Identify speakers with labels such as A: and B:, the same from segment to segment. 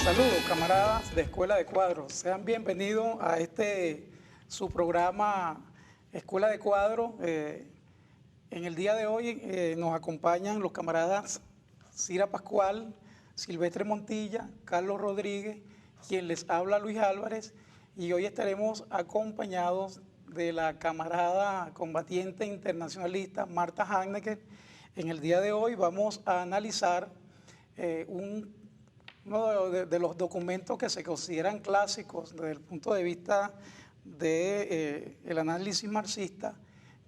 A: Saludos, camaradas de Escuela de Cuadros. Sean bienvenidos a su programa Escuela de Cuadros. En el día de hoy nos acompañan los camaradas Cira Pascual, Silvestre Montilla, Carlos Rodríguez, quien les habla Luis Álvarez, y hoy estaremos acompañados de la camarada combatiente internacionalista Marta Hanneker. En el día de hoy vamos a analizar uno de los documentos que se consideran clásicos desde el punto de vista del análisis marxista,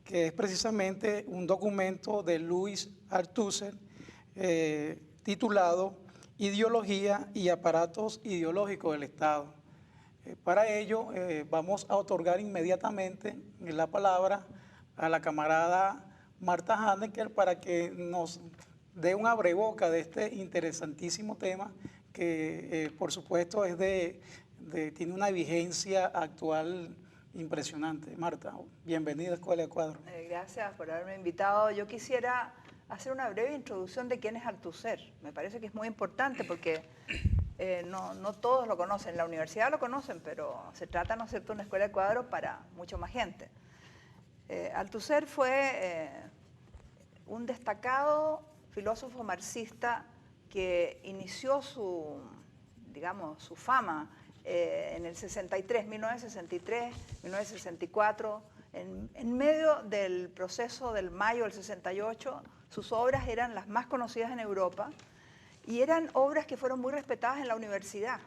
A: que es precisamente un documento de Louis Althusser titulado Ideología y aparatos ideológicos del Estado. Para ello vamos a otorgar inmediatamente la palabra a la camarada Marta Hanneker para que nos dé un abreboca de este interesantísimo tema que por supuesto tiene una vigencia actual impresionante. Marta, bienvenida a Escuela de Cuadros.
B: Gracias por haberme invitado. Yo quisiera hacer una breve introducción de quién es Althusser. Me parece que es muy importante porque no todos lo conocen. En la universidad lo conocen, pero se trata, ¿no es cierto?, una escuela de cuadros para mucho más gente. Althusser fue un destacado filósofo marxista que inició su fama en el 63, 1963, 1964, en medio del proceso del mayo del 68. Sus obras eran las más conocidas en Europa y eran obras que fueron muy respetadas en la universidad,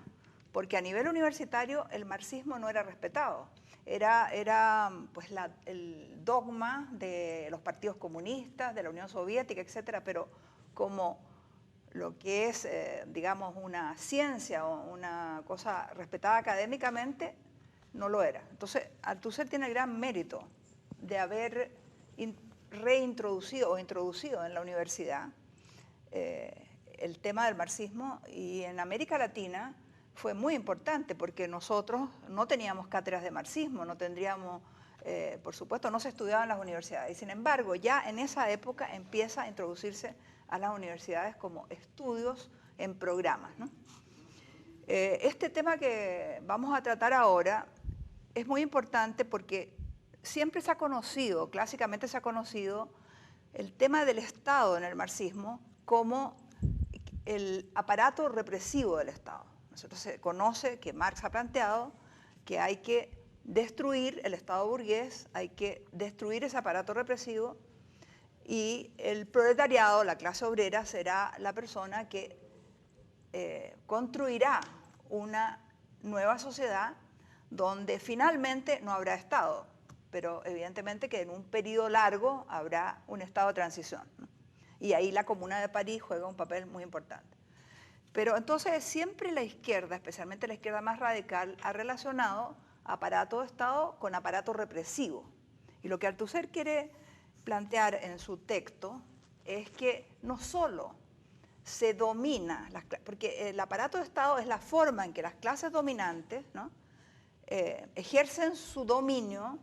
B: porque a nivel universitario el marxismo no era respetado. Era pues el dogma de los partidos comunistas, de la Unión Soviética, etcétera, pero como lo que es, digamos, una ciencia o una cosa respetada académicamente, no lo era. Entonces, Althusser tiene el gran mérito de haber reintroducido o introducido en la universidad el tema del marxismo, y en América Latina fue muy importante porque nosotros no teníamos cátedras de marxismo, no tendríamos, por supuesto, no se estudiaba en las universidades. Y sin embargo, ya en esa época empieza a introducirse a las universidades como estudios en programas, ¿no? Este tema que vamos a tratar ahora es muy importante porque siempre se ha conocido, clásicamente se ha conocido, el tema del Estado en el marxismo como el aparato represivo del Estado. Nosotros se conoce que Marx ha planteado que hay que destruir el Estado burgués, hay que destruir ese aparato represivo, y el proletariado, la clase obrera, será la persona que construirá una nueva sociedad donde finalmente no habrá Estado, pero evidentemente que en un periodo largo habrá un estado de transición, ¿no? Y ahí la Comuna de París juega un papel muy importante. Pero entonces siempre la izquierda, especialmente la izquierda más radical, ha relacionado aparato de Estado con aparato represivo. Y lo que Althusser quiere plantear en su texto es que no solo se domina, porque el aparato de Estado es la forma en que las clases dominantes, ¿no?, ejercen su dominio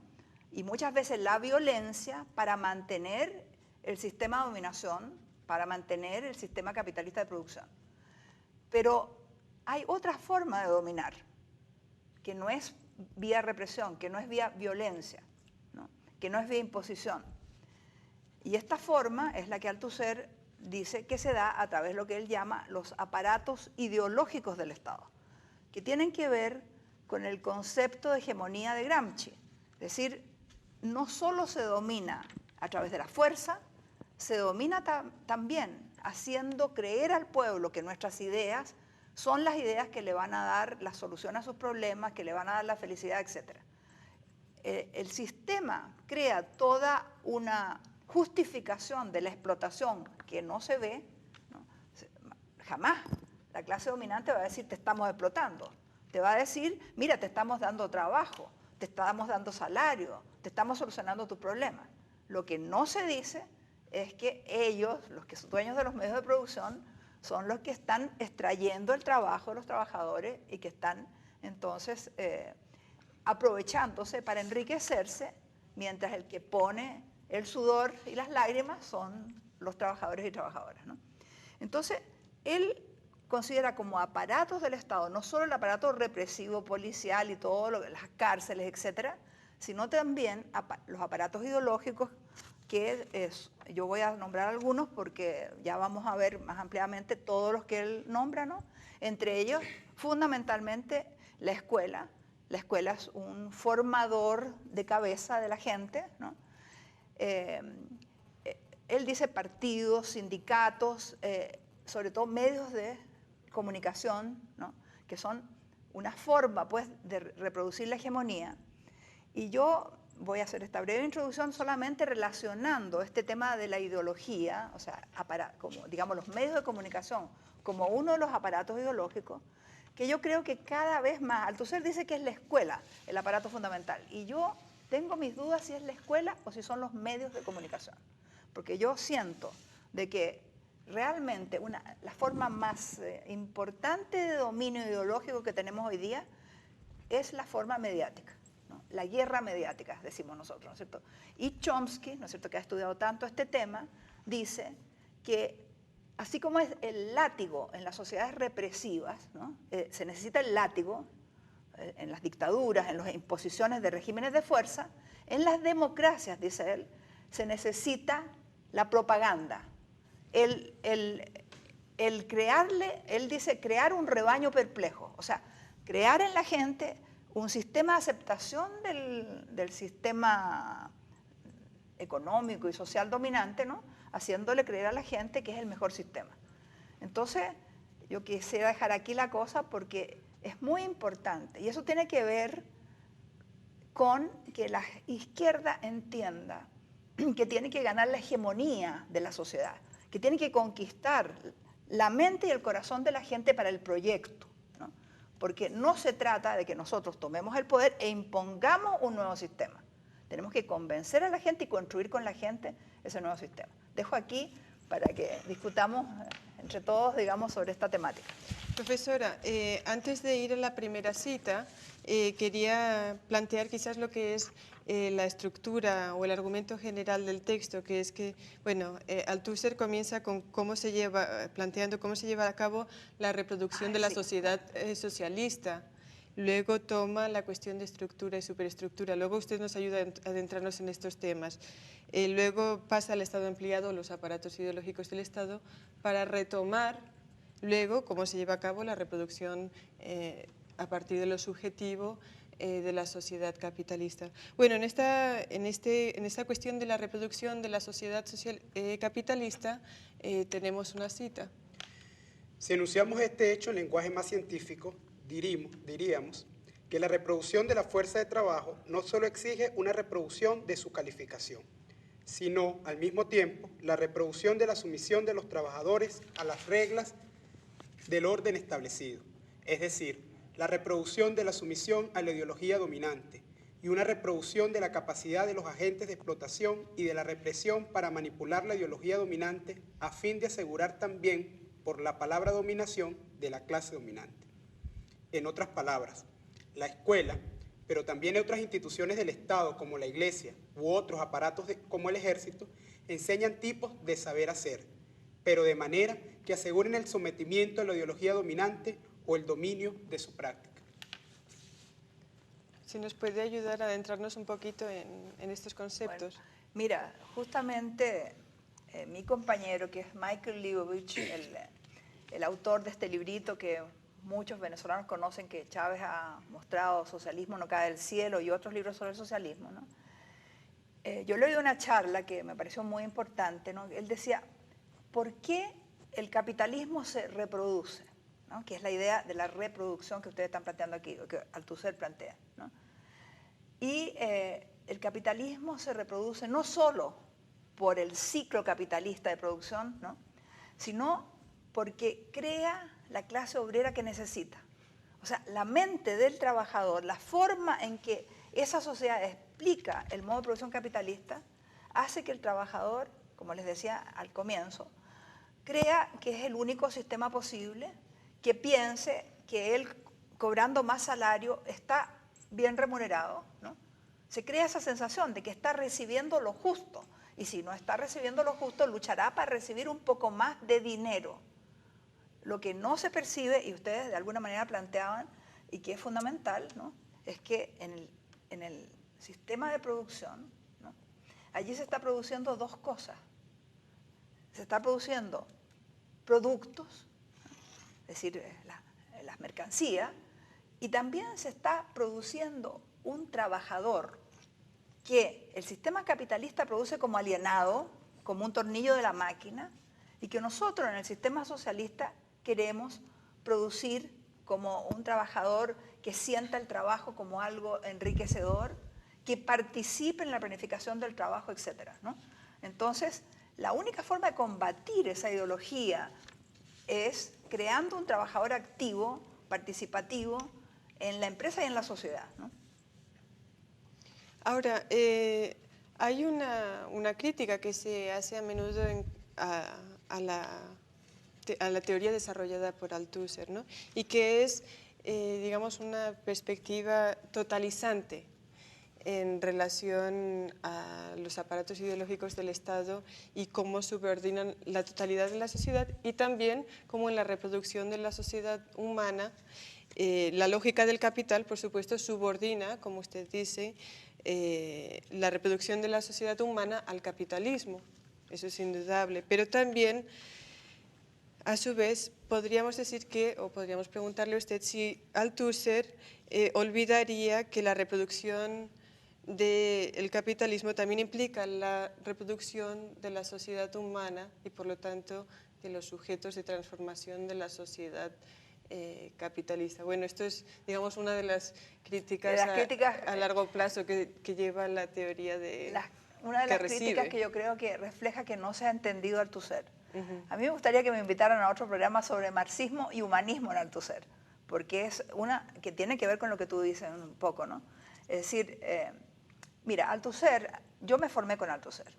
B: y muchas veces la violencia para mantener el sistema de dominación, para mantener el sistema capitalista de producción. Pero hay otra forma de dominar, que no es vía represión, que no es vía violencia, ¿no?, que no es vía imposición. Y esta forma es la que Althusser dice que se da a través de lo que él llama los aparatos ideológicos del Estado, que tienen que ver con el concepto de hegemonía de Gramsci. Es decir, no solo se domina a través de la fuerza, se domina también haciendo creer al pueblo que nuestras ideas son las ideas que le van a dar la solución a sus problemas, que le van a dar la felicidad, etc. El sistema crea toda una justificación de la explotación que no se ve, ¿no? Jamás la clase dominante va a decir te estamos explotando. Te va a decir, mira, te estamos dando trabajo, te estamos dando salario, te estamos solucionando tu problema. Lo que no se dice es que ellos, los que son dueños de los medios de producción, son los que están extrayendo el trabajo de los trabajadores y que están entonces aprovechándose para enriquecerse, mientras el que pone el sudor y las lágrimas son los trabajadores y trabajadoras, ¿no? Entonces, él considera como aparatos del Estado, no solo el aparato represivo, policial y todo, las cárceles, etcétera, sino también los aparatos ideológicos, que yo voy a nombrar algunos porque ya vamos a ver más ampliamente todos los que él nombra, ¿no? Entre ellos, fundamentalmente, la escuela. La escuela es un formador de cabeza de la gente, ¿no? Él dice partidos, sindicatos, sobre todo medios de comunicación, ¿no? Que son una forma, pues, de reproducir la hegemonía. Y yo voy a hacer esta breve introducción solamente relacionando este tema de la ideología, o sea, como, digamos, los medios de comunicación como uno de los aparatos ideológicos, que yo creo que cada vez más, Althusser dice que es la escuela el aparato fundamental, y yo tengo mis dudas si es la escuela o si son los medios de comunicación, porque yo siento de que realmente la forma más importante de dominio ideológico que tenemos hoy día es la forma mediática, ¿no? La guerra mediática, decimos nosotros, ¿no es cierto? Y Chomsky, ¿no es cierto?, que ha estudiado tanto este tema, dice que así como es el látigo en las sociedades represivas, ¿no? Se necesita el látigo en las dictaduras, en las imposiciones de regímenes de fuerza, en las democracias, dice él, se necesita la propaganda. El crearle, él dice, crear un rebaño perplejo, o sea, crear en la gente un sistema de aceptación del sistema económico y social dominante, ¿no? Haciéndole creer a la gente que es el mejor sistema. Entonces, yo quisiera dejar aquí la cosa porque es muy importante, y eso tiene que ver con que la izquierda entienda que tiene que ganar la hegemonía de la sociedad, que tiene que conquistar la mente y el corazón de la gente para el proyecto, ¿no? Porque no se trata de que nosotros tomemos el poder e impongamos un nuevo sistema. Tenemos que convencer a la gente y construir con la gente ese nuevo sistema. Dejo aquí para que discutamos entre todos, digamos, sobre esta temática.
C: Profesora, antes de ir a la primera cita, quería plantear quizás lo que es la estructura o el argumento general del texto, que es que, bueno, Althusser comienza con planteando cómo se lleva a cabo la reproducción de la sociedad socialista. Luego toma la cuestión de estructura y superestructura. Luego usted nos ayuda a adentrarnos en estos temas. Luego pasa al Estado empleado, los aparatos ideológicos del Estado, para retomar luego cómo se lleva a cabo la reproducción a partir de lo subjetivo de la sociedad capitalista. Bueno, en esta cuestión de la reproducción de la sociedad capitalista tenemos una cita.
D: Si enunciamos este hecho en lenguaje más científico, diríamos que la reproducción de la fuerza de trabajo no solo exige una reproducción de su calificación, sino, al mismo tiempo, la reproducción de la sumisión de los trabajadores a las reglas del orden establecido, es decir, la reproducción de la sumisión a la ideología dominante y una reproducción de la capacidad de los agentes de explotación y de la represión para manipular la ideología dominante a fin de asegurar también, por la palabra dominación, de la clase dominante. En otras palabras, la escuela, pero también otras instituciones del Estado como la Iglesia u otros aparatos como el Ejército, enseñan tipos de saber hacer, pero de manera que aseguren el sometimiento a la ideología dominante o el dominio de su práctica.
C: Si nos puede ayudar a adentrarnos un poquito en estos conceptos.
B: Bueno, mira, justamente mi compañero, que es Michael Leibovich, el autor de este librito que muchos venezolanos conocen, que Chávez ha mostrado, Socialismo no cae del cielo, y otros libros sobre el socialismo, ¿no? Yo le oí una charla que me pareció muy importante, ¿no? Él decía, ¿por qué el capitalismo se reproduce? ¿No? Que es la idea de la reproducción que ustedes están planteando aquí, o que Althusser plantea, ¿no? Y el capitalismo se reproduce no solo por el ciclo capitalista de producción, ¿no? Sino porque crea la clase obrera que necesita. O sea, la mente del trabajador, la forma en que esa sociedad explica el modo de producción capitalista, hace que el trabajador, como les decía al comienzo, crea que es el único sistema posible, que piense que él cobrando más salario está bien remunerado, ¿no? Se crea esa sensación de que está recibiendo lo justo, y si no está recibiendo lo justo, luchará para recibir un poco más de dinero. Lo que no se percibe, y ustedes de alguna manera planteaban, y que es fundamental, ¿no?, es que en el sistema de producción, ¿no?, allí se está produciendo dos cosas. Se está produciendo productos, es decir, las mercancías, y también se está produciendo un trabajador que el sistema capitalista produce como alienado, como un tornillo de la máquina, y que nosotros en el sistema socialista queremos producir como un trabajador que sienta el trabajo como algo enriquecedor, que participe en la planificación del trabajo, etc., ¿no? Entonces, la única forma de combatir esa ideología es creando un trabajador activo, participativo, en la empresa y en la sociedad, ¿no?
C: Ahora, hay una crítica que se hace a menudo a la teoría desarrollada por Althusser, ¿no?, y que es, digamos, una perspectiva totalizante en relación a los aparatos ideológicos del Estado y cómo subordinan la totalidad de la sociedad, y también cómo en la reproducción de la sociedad humana la lógica del capital, por supuesto, subordina, como usted dice, la reproducción de la sociedad humana al capitalismo. Eso es indudable, pero también, a su vez, podríamos decir que, o podríamos preguntarle a usted si Althusser olvidaría que la reproducción del capitalismo también implica la reproducción de la sociedad humana y, por lo tanto, de los sujetos de transformación de la sociedad capitalista. Bueno, esto es, digamos, una de las críticas, a largo plazo que lleva la teoría
B: una de las críticas que yo creo que refleja que no se ha entendido Althusser. A mí me gustaría que me invitaran a otro programa sobre marxismo y humanismo en Althusser, porque es una que tiene que ver con lo que tú dices un poco, ¿no? Es decir, mira, Althusser, yo me formé con Althusser,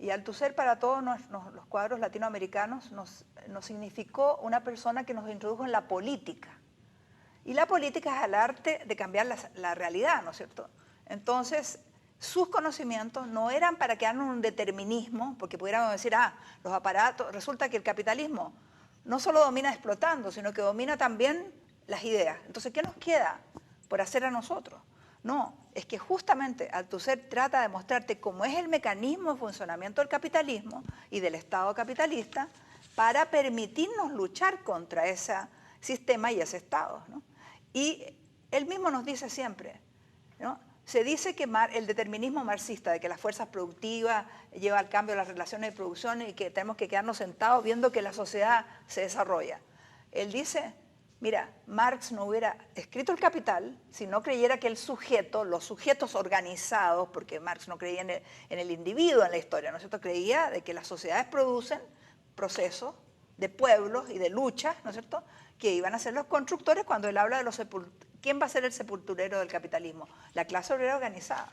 B: y Althusser para todos los cuadros latinoamericanos nos significó una persona que nos introdujo en la política. Y la política es el arte de cambiar la realidad, ¿no es cierto? Entonces, sus conocimientos no eran para quedarnos en un determinismo, porque pudiéramos decir, los aparatos, resulta que el capitalismo no solo domina explotando, sino que domina también las ideas. Entonces, ¿qué nos queda por hacer a nosotros? No, es que justamente Althusser trata de mostrarte cómo es el mecanismo de funcionamiento del capitalismo y del Estado capitalista para permitirnos luchar contra ese sistema y ese Estado, ¿no? Y él mismo nos dice siempre, ¿no?, se dice que el determinismo marxista, de que las fuerzas productivas lleva al cambio de las relaciones de producción y que tenemos que quedarnos sentados viendo que la sociedad se desarrolla. Él dice, mira, Marx no hubiera escrito El Capital si no creyera que el sujeto, los sujetos organizados, porque Marx no creía en el individuo en la historia, ¿no es cierto?, creía de que las sociedades producen procesos de pueblos y de luchas, ¿no es cierto?, que iban a ser los constructores cuando él habla de los ¿quién va a ser el sepulturero del capitalismo? La clase obrera organizada.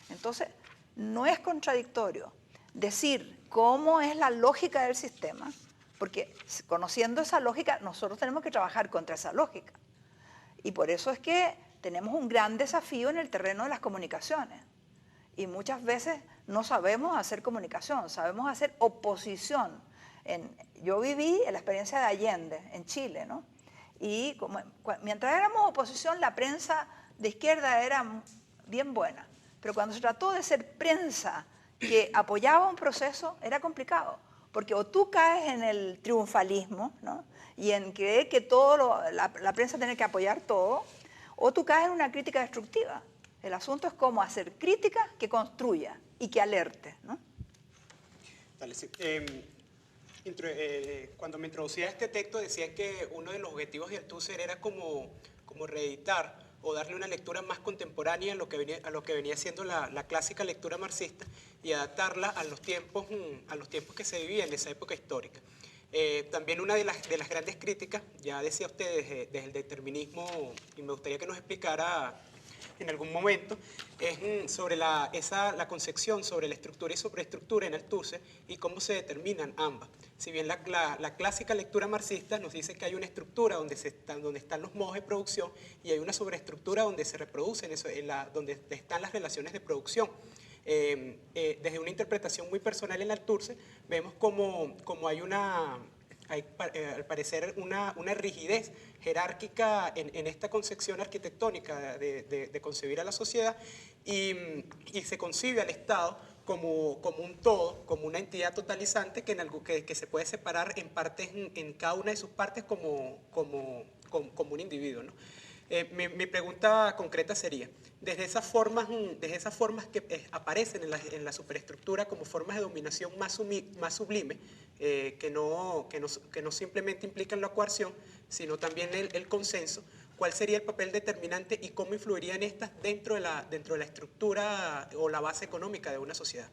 B: Entonces, no es contradictorio decir cómo es la lógica del sistema, porque conociendo esa lógica, nosotros tenemos que trabajar contra esa lógica. Y por eso es que tenemos un gran desafío en el terreno de las comunicaciones. Y muchas veces no sabemos hacer comunicación, sabemos hacer oposición. Yo viví la experiencia de Allende en Chile, ¿no? Y mientras éramos oposición, la prensa de izquierda era bien buena. Pero cuando se trató de ser prensa que apoyaba un proceso, era complicado. Porque o tú caes en el triunfalismo, ¿no?, y en creer que la prensa tiene que apoyar todo, o tú caes en una crítica destructiva. El asunto es cómo hacer crítica que construya y que alerte, ¿no?
D: Dale, sí. Cuando me introducía a este texto decía que uno de los objetivos de Althusser era como reeditar o darle una lectura más contemporánea a lo que venía siendo la clásica lectura marxista y adaptarla a los tiempos que se vivían en esa época histórica. También una de las grandes críticas, ya decía usted, desde el determinismo, y me gustaría que nos explicara en algún momento, es sobre la concepción sobre la estructura y sobreestructura en Althusser y cómo se determinan ambas. Si bien la clásica lectura marxista nos dice que hay una estructura donde están los modos de producción y hay una sobreestructura donde se reproducen, donde están las relaciones de producción. Desde una interpretación muy personal en Althusser, vemos como hay al parecer una rigidez jerárquica en esta concepción arquitectónica de concebir a la sociedad y se concibe al Estado como un todo, como una entidad totalizante que se puede separar en partes, en cada una de sus partes como un individuo, ¿no? Mi pregunta concreta sería, desde esas formas que aparecen en la superestructura como formas de dominación más sublime, que no simplemente implican la coerción, sino también el consenso, ¿cuál sería el papel determinante y cómo influirían estas dentro de la estructura o la base económica de una sociedad?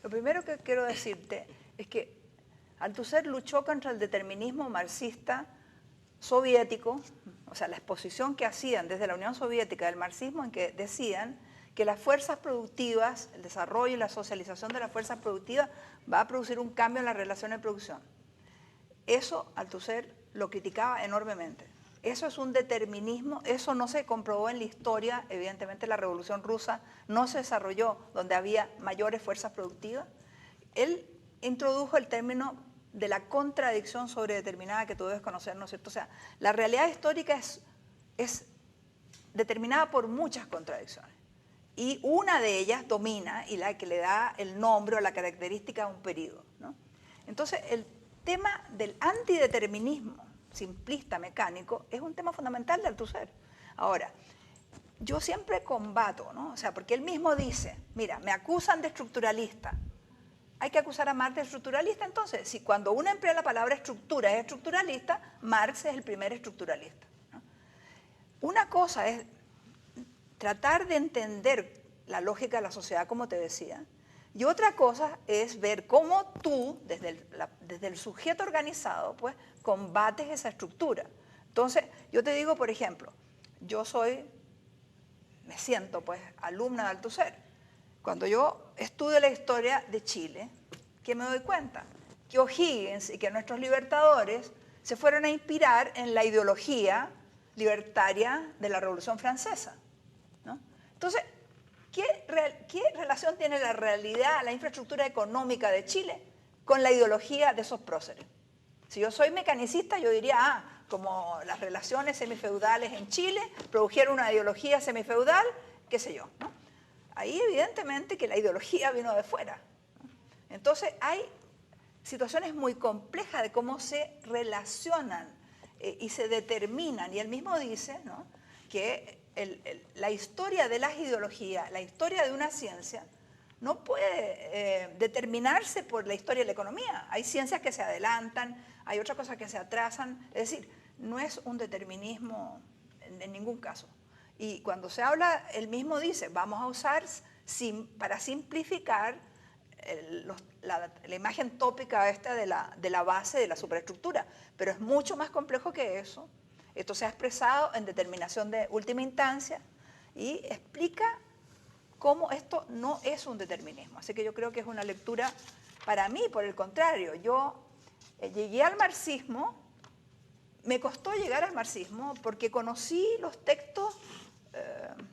B: Lo primero que quiero decirte es que Althusser luchó contra el determinismo marxista soviético, o sea, la exposición que hacían desde la Unión Soviética del marxismo, en que decían que las fuerzas productivas, el desarrollo y la socialización de las fuerzas productivas va a producir un cambio en las relaciones de producción. Eso Althusser lo criticaba enormemente. Eso es un determinismo, eso no se comprobó en la historia, evidentemente la Revolución Rusa no se desarrolló donde había mayores fuerzas productivas. Él introdujo el término de la contradicción sobredeterminada que tú debes conocer, ¿no es cierto? O sea, la realidad histórica es determinada por muchas contradicciones. Y una de ellas domina y la que le da el nombre o la característica a un periodo, ¿no? Entonces, el tema del antideterminismo simplista, mecánico, es un tema fundamental de Althusser. Ahora, yo siempre combato, ¿no? O sea, porque él mismo dice, mira, me acusan de estructuralista. Hay que acusar a Marx de estructuralista, entonces, si cuando uno emplea la palabra estructura es estructuralista, Marx es el primer estructuralista, ¿no? Una cosa es tratar de entender la lógica de la sociedad, como te decía, y otra cosa es ver cómo tú, desde el sujeto organizado, pues, combates esa estructura. Entonces, yo te digo, por ejemplo, me siento, pues, alumna de Althusser. Cuando yo estudio la historia de Chile, ¿qué me doy cuenta? Que O'Higgins y que nuestros libertadores se fueron a inspirar en la ideología libertaria de la Revolución Francesa, ¿no? Entonces, ¿qué relación tiene la realidad, la infraestructura económica de Chile con la ideología de esos próceres? Si yo soy mecanicista, yo diría, como las relaciones semifeudales en Chile produjeron una ideología semifeudal, qué sé yo, ¿no? Ahí evidentemente que la ideología vino de fuera, ¿no? Entonces hay situaciones muy complejas de cómo se relacionan y se determinan. Y él mismo dice, ¿no?, que la historia de las ideologías, la historia de una ciencia, no puede determinarse por la historia de la economía. Hay ciencias que se adelantan, hay otras cosas que se atrasan. Es decir, no es un determinismo en ningún caso. Y cuando se habla, él mismo dice, vamos a usar, para simplificar, la imagen tópica esta de la base de la superestructura. Pero es mucho más complejo que eso. Esto se ha expresado en determinación de última instancia y explica cómo esto no es un determinismo. Así que yo creo que es una lectura, para mí, por el contrario, yo llegué al marxismo, me costó llegar al marxismo porque conocí los textos,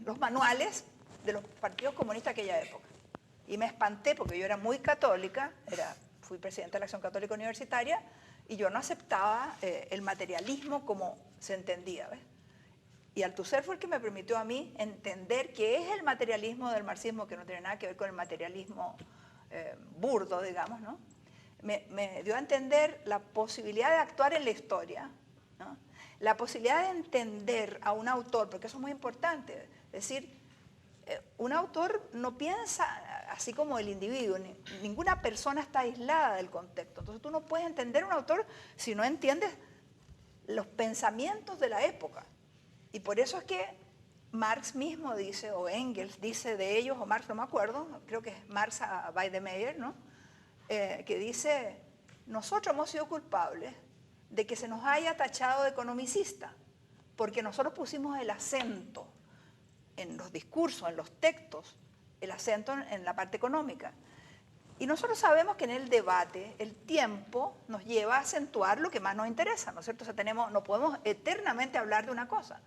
B: los manuales de los partidos comunistas de aquella época. Y me espanté porque yo era muy católica, fui presidenta de la Acción Católica Universitaria, y yo no aceptaba el materialismo como se entendía, ¿ves? Y Althusser fue el que me permitió a mí entender qué es el materialismo del marxismo, que no tiene nada que ver con el materialismo burdo, digamos, ¿no? Me dio a entender la posibilidad de actuar en la historia, ¿no? La posibilidad de entender a un autor, porque eso es muy importante. Es decir, un autor no piensa así como el individuo, ninguna persona está aislada del contexto. Entonces tú no puedes entender a un autor si no entiendes los pensamientos de la época. Y por eso es que Marx mismo dice, o Engels dice de ellos, o Marx, no me acuerdo, creo que es Marx a Weidemeier, ¿no?, que dice, nosotros hemos sido culpables de que se nos haya tachado de economicista, porque nosotros pusimos el acento en los discursos, en los textos, el acento en la parte económica. Y nosotros sabemos que en el debate el tiempo nos lleva a acentuar lo que más nos interesa, ¿no es cierto? O sea, no podemos eternamente hablar de una cosa.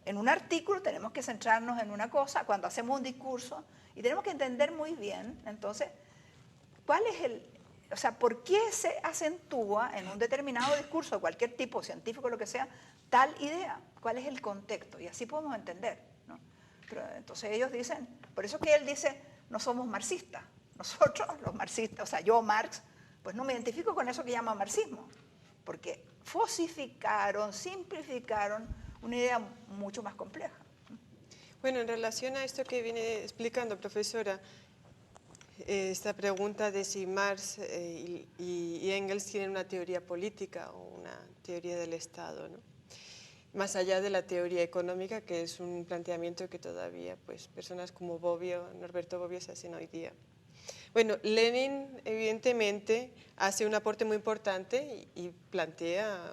B: En un artículo tenemos que centrarnos en una cosa cuando hacemos un discurso y tenemos que entender muy bien, entonces, ¿por qué se acentúa en un determinado discurso de cualquier tipo, científico, lo que sea, tal idea? ¿Cuál es el contexto? Y así podemos entender, ¿no? Pero entonces ellos dicen, por eso que él dice, no somos marxistas. Nosotros, los marxistas, o sea, yo, Marx, pues no me identifico con eso que llaman marxismo, porque fosificaron, simplificaron una idea mucho más compleja.
C: Bueno, en relación a esto que viene explicando, profesora, esta pregunta de si Marx y Engels tienen una teoría política o una teoría del Estado, ¿no? Más allá de la teoría económica, que es un planteamiento que todavía pues, personas como Norberto Bobbio se hacen hoy día. Bueno, Lenin evidentemente hace un aporte muy importante y plantea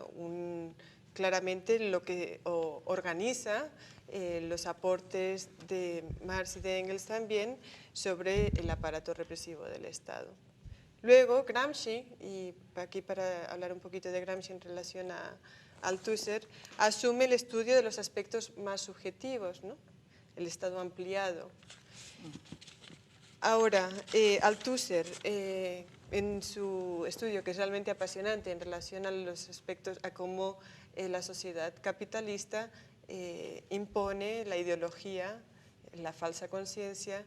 C: claramente lo que organiza los aportes de Marx y de Engels también sobre el aparato represivo del Estado. Luego Gramsci, y aquí para hablar un poquito de Gramsci en relación a Althusser, asume el estudio de los aspectos más subjetivos, ¿no? El Estado ampliado. Ahora, Althusser, en su estudio, que es realmente apasionante en relación a los aspectos, a cómo la sociedad capitalista impone la ideología, la falsa conciencia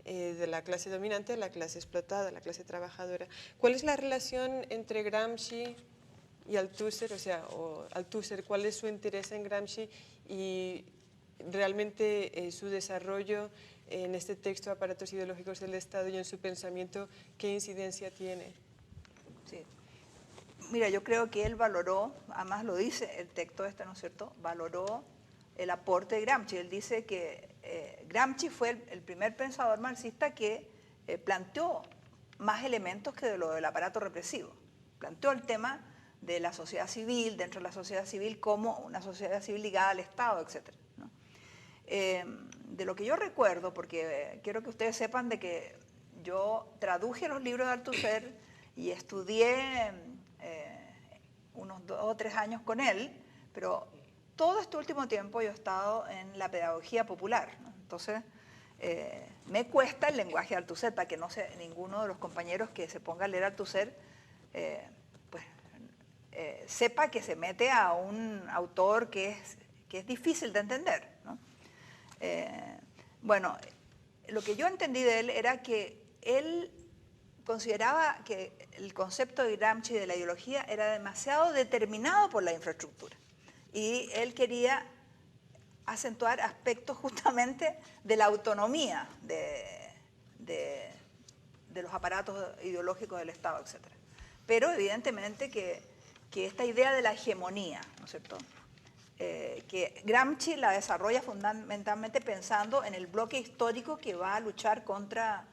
C: de la clase dominante a la clase explotada, la clase trabajadora. ¿Cuál es la relación entre Gramsci y Althusser? Althusser, ¿cuál es su interés en Gramsci y realmente su desarrollo en este texto, Aparatos ideológicos del Estado, y en su pensamiento, qué incidencia tiene?
B: Sí. Mira, yo creo que él valoró, además lo dice el texto este, ¿no es cierto?, valoró el aporte de Gramsci. Él dice que Gramsci fue el primer pensador marxista que planteó más elementos que de lo del aparato represivo. Planteó el tema de la sociedad civil, dentro de la sociedad civil como una sociedad civil ligada al Estado, etc., ¿no? De lo que yo recuerdo, porque quiero que ustedes sepan de que yo traduje los libros de Althusser y estudié unos 2 o 3 años con él, pero todo este último tiempo yo he estado en la pedagogía popular, ¿no? Entonces, me cuesta el lenguaje de Althusser, para que no sea ninguno de los compañeros que se ponga a leer Althusser, sepa que se mete a un autor que es difícil de entender, ¿no? Bueno, lo que yo entendí de él era que él consideraba que el concepto de Gramsci de la ideología era demasiado determinado por la infraestructura y él quería acentuar aspectos justamente de la autonomía de los aparatos ideológicos del Estado, etc. Pero evidentemente que esta idea de la hegemonía, ¿no es cierto?, que Gramsci la desarrolla fundamentalmente pensando en el bloque histórico que va a luchar contra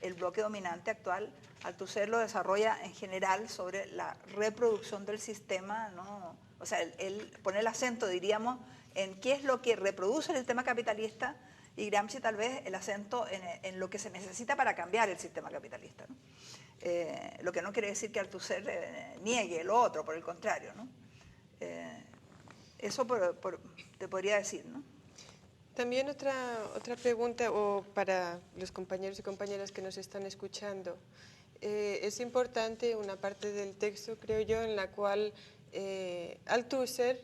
B: el bloque dominante actual. Althusser lo desarrolla en general sobre la reproducción del sistema, ¿no? O sea, él pone el acento, diríamos, en qué es lo que reproduce el sistema capitalista, y Gramsci tal vez el acento en lo que se necesita para cambiar el sistema capitalista, ¿no? Lo que no quiere decir que Althusser niegue lo otro, por el contrario, ¿no? Eso te podría decir, ¿no?
C: También otra pregunta, o para los compañeros y compañeras que nos están escuchando. Es importante una parte del texto, creo yo, en la cual Althusser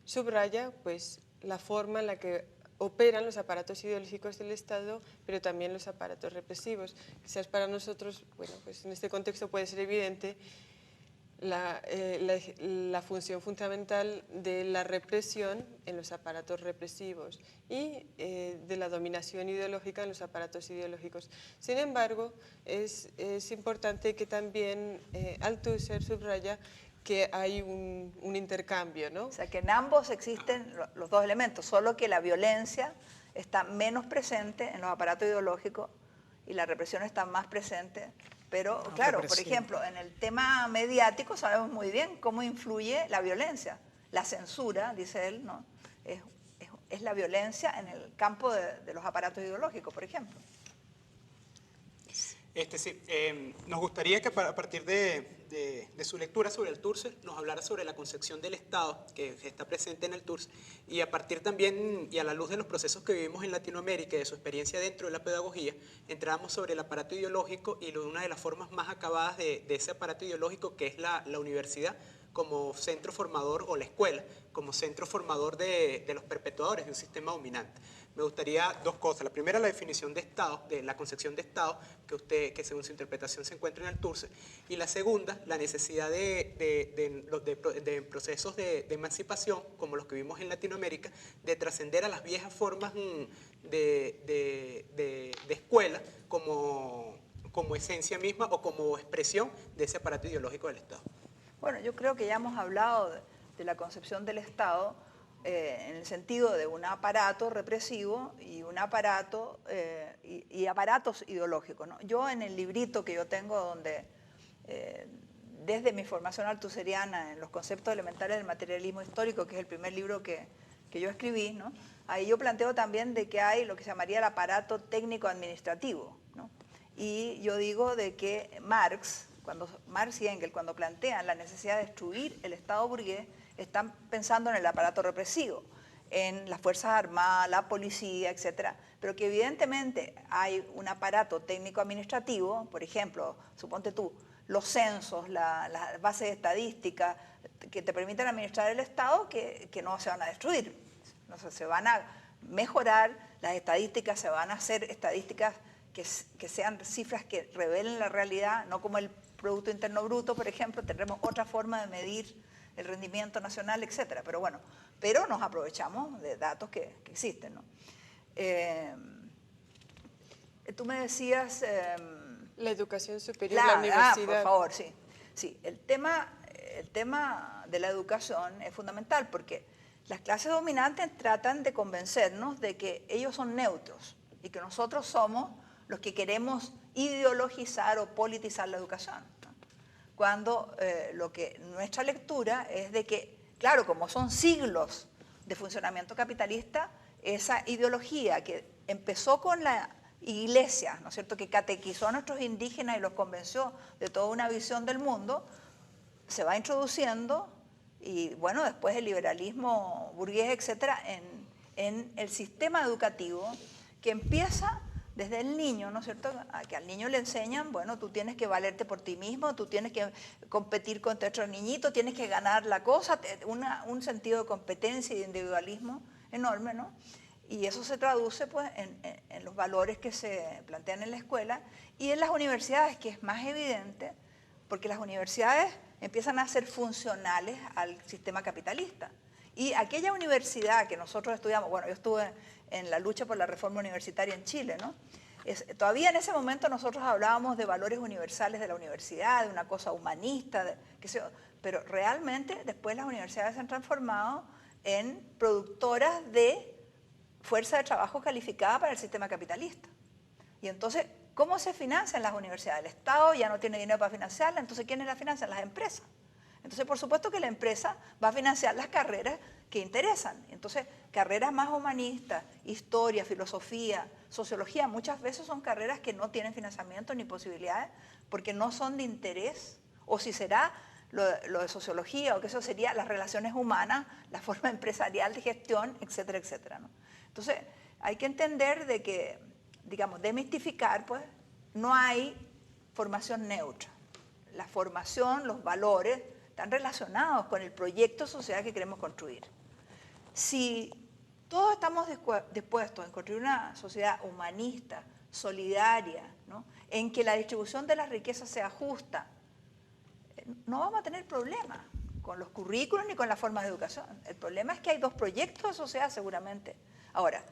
C: subraya pues, la forma en la que operan los aparatos ideológicos del Estado, pero también los aparatos represivos. Quizás para nosotros, bueno, pues en este contexto puede ser evidente la función fundamental de la represión en los aparatos represivos y de la dominación ideológica en los aparatos ideológicos. Sin embargo, es importante que también Althusser subraya que hay un intercambio, ¿no?
B: O sea, que en ambos existen los dos elementos, solo que la violencia está menos presente en los aparatos ideológicos y la represión está más presente. Pero, claro, por ejemplo, en el tema mediático sabemos muy bien cómo influye la violencia. La censura, dice él, ¿no?, es la violencia en el campo de los aparatos ideológicos, por ejemplo.
D: Sí, nos gustaría que a partir de su lectura sobre el TURSE nos hablara sobre la concepción del Estado que está presente en el TURSE y a partir también y a la luz de los procesos que vivimos en Latinoamérica y de su experiencia dentro de la pedagogía, entramos sobre el aparato ideológico y una de las formas más acabadas de ese aparato ideológico que es la universidad como centro formador o la escuela como centro formador de los perpetuadores de un sistema dominante. Me gustaría dos cosas. La primera, la definición de Estado, de la concepción de Estado, que según su interpretación se encuentra en el TURSE. Y la segunda, la necesidad de procesos de emancipación, como los que vimos en Latinoamérica, de trascender a las viejas formas de escuela como esencia misma o como expresión de ese aparato ideológico del Estado.
B: Bueno, yo creo que ya hemos hablado de la concepción del Estado en el sentido de un aparato represivo y un aparato y aparatos ideológicos, ¿no? Yo en el librito que yo tengo donde desde mi formación altuseriana en los conceptos elementales del materialismo histórico, que es el primer libro que yo escribí, ¿no? Ahí yo planteo también de que hay lo que se llamaría el aparato técnico-administrativo, ¿no? Y yo digo de que Marx y Engels, cuando plantean la necesidad de destruir el Estado burgués, están pensando en el aparato represivo, en las Fuerzas Armadas, la policía, etc. Pero que evidentemente hay un aparato técnico-administrativo, por ejemplo, suponte tú, los censos, las bases estadísticas que te permiten administrar el Estado, que no se van a destruir. No sé, se van a mejorar, las estadísticas se van a hacer estadísticas que sean cifras que revelen la realidad, no como el Producto Interno Bruto, por ejemplo, tendremos otra forma de medir el rendimiento nacional, etcétera. Pero bueno, nos aprovechamos de datos que existen, ¿no? Tú me decías...
C: la educación superior, la universidad.
B: por favor, sí. Sí, el tema de la educación es fundamental porque las clases dominantes tratan de convencernos de que ellos son neutros y que nosotros somos los que queremos ideologizar o politizar la educación, ¿no? Cuando nuestra lectura es de que, claro, como son siglos de funcionamiento capitalista, esa ideología que empezó con la Iglesia, ¿no es cierto?, que catequizó a nuestros indígenas y los convenció de toda una visión del mundo, se va introduciendo y, bueno, después el liberalismo burgués, etcétera, en el sistema educativo que empieza desde el niño, ¿no es cierto?, a que al niño le enseñan, bueno, tú tienes que valerte por ti mismo, tú tienes que competir contra otros niñitos, tienes que ganar la cosa, un sentido de competencia y de individualismo enorme, ¿no? Y eso se traduce pues en los valores que se plantean en la escuela y en las universidades, que es más evidente, porque las universidades empiezan a ser funcionales al sistema capitalista. Y aquella universidad que nosotros estudiamos, bueno, yo estuve en la lucha por la reforma universitaria en Chile, ¿no? Todavía en ese momento nosotros hablábamos de valores universales de la universidad, de una cosa humanista, pero realmente después las universidades se han transformado en productoras de fuerza de trabajo calificada para el sistema capitalista. Y entonces, ¿cómo se financian las universidades? El Estado ya no tiene dinero para financiarlas, entonces ¿quiénes las financian? Las empresas. Entonces, por supuesto que la empresa va a financiar las carreras que interesan. Entonces, carreras más humanistas, historia, filosofía, sociología, muchas veces son carreras que no tienen financiamiento ni posibilidades porque no son de interés, o si será lo de sociología, o que eso sería las relaciones humanas, la forma empresarial de gestión, etcétera, etcétera, ¿no? Entonces, hay que entender de que, digamos, demistificar, pues, no hay formación neutra. La formación, los valores, están relacionados con el proyecto de sociedad que queremos construir. Si todos estamos dispuestos a construir una sociedad humanista, solidaria, ¿no?, en que la distribución de las riquezas sea justa, no vamos a tener problemas con los currículos ni con las formas de educación. El problema es que hay dos proyectos de sociedad seguramente. Ahora,